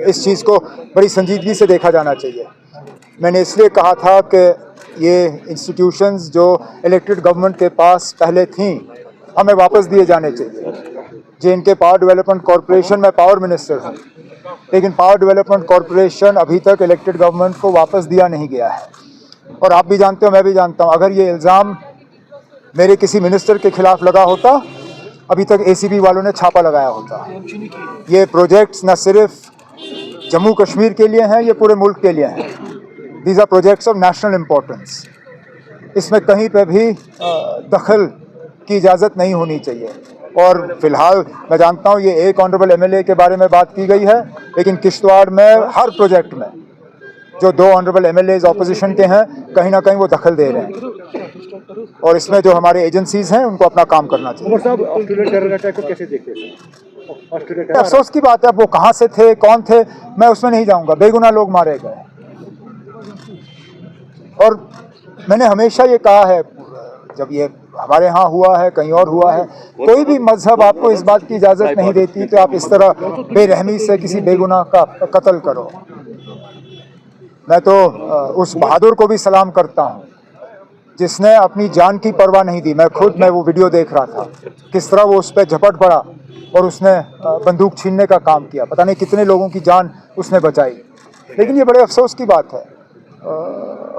इस चीज़ को बड़ी संजीदगी से देखा जाना चाहिए। मैंने इसलिए कहा था कि ये इंस्टीट्यूशंस जो इलेक्टेड गवर्नमेंट के पास पहले थीं हमें वापस दिए जाने चाहिए। जे.एंड.के पावर डेवलपमेंट कॉरपोरेशन में पावर मिनिस्टर हूँ, लेकिन पावर डेवलपमेंट कॉरपोरेशन अभी तक इलेक्टेड गवर्नमेंट को वापस दिया नहीं गया है। और आप भी जानते हो, मैं भी जानता हूँ, अगर ये इल्ज़ाम मेरे किसी मिनिस्टर के खिलाफ लगा होता, अभी तक एसीबी वालों ने छापा लगाया होता। ये प्रोजेक्ट्स न सिर्फ जम्मू कश्मीर के लिए हैं, ये पूरे मुल्क के लिए हैं। These are projects of national importance. इसमें कहीं पे भी दखल की इजाज़त नहीं होनी चाहिए। और फिलहाल मैं जानता हूँ ये एक ऑनरेबल एमएलए के बारे में बात की गई है, लेकिन किश्तवाड़ में हर प्रोजेक्ट में जो 2 ऑनरेबल एमएलएज ऑपोजिशन के हैं, कहीं ना कहीं वो दखल दे रहे हैं। और इसमें जो हमारे एजेंसीज हैं उनको अपना काम करना चाहिए। अफसोस की बात है, अब वो कहाँ से थे, कौन थे, मैं उसमें नहीं जाऊँगा। बेगुनाह लोग मारे गए। और मैंने हमेशा ये कहा है, जब ये हमारे यहाँ हुआ है, कहीं और हुआ है, कोई भी मजहब आपको इस बात की इजाज़त नहीं देती कि आप इस तरह बेरहमी से किसी बेगुनाह का कत्ल करो। मैं तो उस बहादुर को भी सलाम करता हूँ जिसने अपनी जान की परवाह नहीं दी। मैं वो वीडियो देख रहा था, किस तरह वो उस पर झपट पड़ा और उसने बंदूक छीनने का काम किया। पता नहीं कितने लोगों की जान उसने बचाई। लेकिन ये बड़े अफसोस की बात है,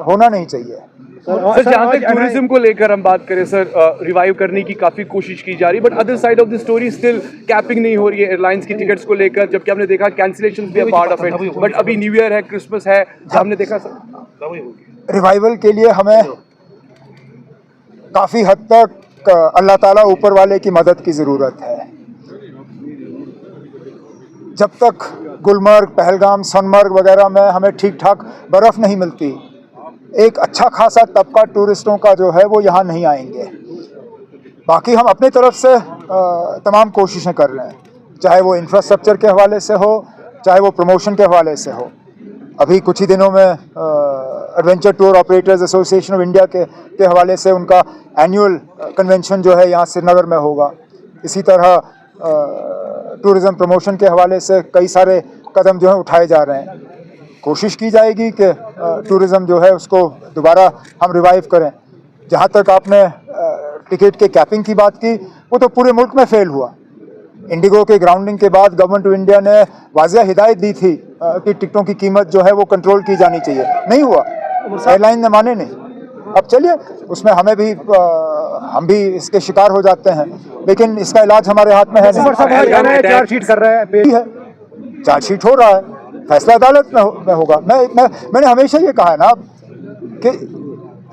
होना नहीं चाहिए। सर, जहाँ तक टूरिज्म को लेकर हम बात करें सर, रिवाइव करने की काफ़ी कोशिश की जा रही है, but other side of the story still capping नहीं हो रही है एयरलाइंस की टिकट्स को लेकर, जबकि हमने देखा कैंसिलेशंस भी पार्ट ऑफ इट। बट अभी न्यू ईयर है, क्रिसमस है, हमने देखा सर रिवाइवल के लिए हमें काफ़ी हद तक अल्लाह ताला ऊपर वाले की मदद की ज़रूरत है। जब तक गुलमर्ग, पहलगाम, सोनमर्ग वगैरह में हमें ठीक ठाक बर्फ़ नहीं मिलती, एक अच्छा खासा तबका टूरिस्टों का जो है वो यहाँ नहीं आएंगे। बाकी हम अपनी तरफ से तमाम कोशिशें कर रहे हैं, चाहे वो इंफ्रास्ट्रक्चर के हवाले से हो, चाहे वो प्रमोशन के हवाले से हो। अभी कुछ ही दिनों में adventure tour operators association of India के हवाले से उनका एनुअल कन्वेंशन जो है यहाँ श्रीनगर में होगा। इसी तरह टूरिज़्म प्रमोशन के हवाले से कई सारे कदम जो हैं उठाए जा रहे हैं। कोशिश की जाएगी कि टूरिज़्म जो है उसको दोबारा हम रिवाइव करें। जहाँ तक आपने टिकट के कैपिंग की बात की, वो तो पूरे मुल्क में फेल हुआ। इंडिगो के ग्राउंडिंग के बाद गवर्नमेंट ऑफ इंडिया ने वाज़िया हिदायत दी थी कि टिकटों की कीमत जो है वो कंट्रोल की जानी चाहिए, नहीं हुआ। एयरलाइन ने माने नहीं। अब चलिए, उसमें हम भी इसके शिकार हो जाते हैं, लेकिन इसका इलाज हमारे हाथ में है। चार्जशीट कर रहा है, चार्जशीट हो रहा है, फैसला अदालत में होगा। मैंने हमेशा ये कहा है ना कि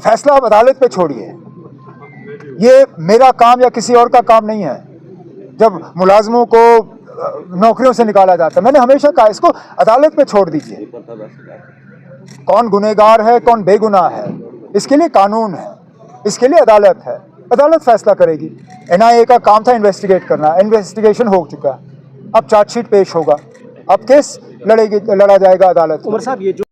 फैसला अब अदालत पे छोड़िए। ये मेरा काम या किसी और का काम नहीं है। जब मुलाजमों को नौकरियों से निकाला जाता है, मैंने हमेशा कहा इसको अदालत पे छोड़ दीजिए। कौन गुनहगार है, कौन बेगुनाह है, इसके लिए कानून है, इसके लिए अदालत है। अदालत फैसला करेगी। एनआईए का काम था इन्वेस्टिगेट करना, इन्वेस्टिगेशन हो चुका। अब चार्जशीट पेश होगा, अब केस लड़ा जाएगा अदालत में।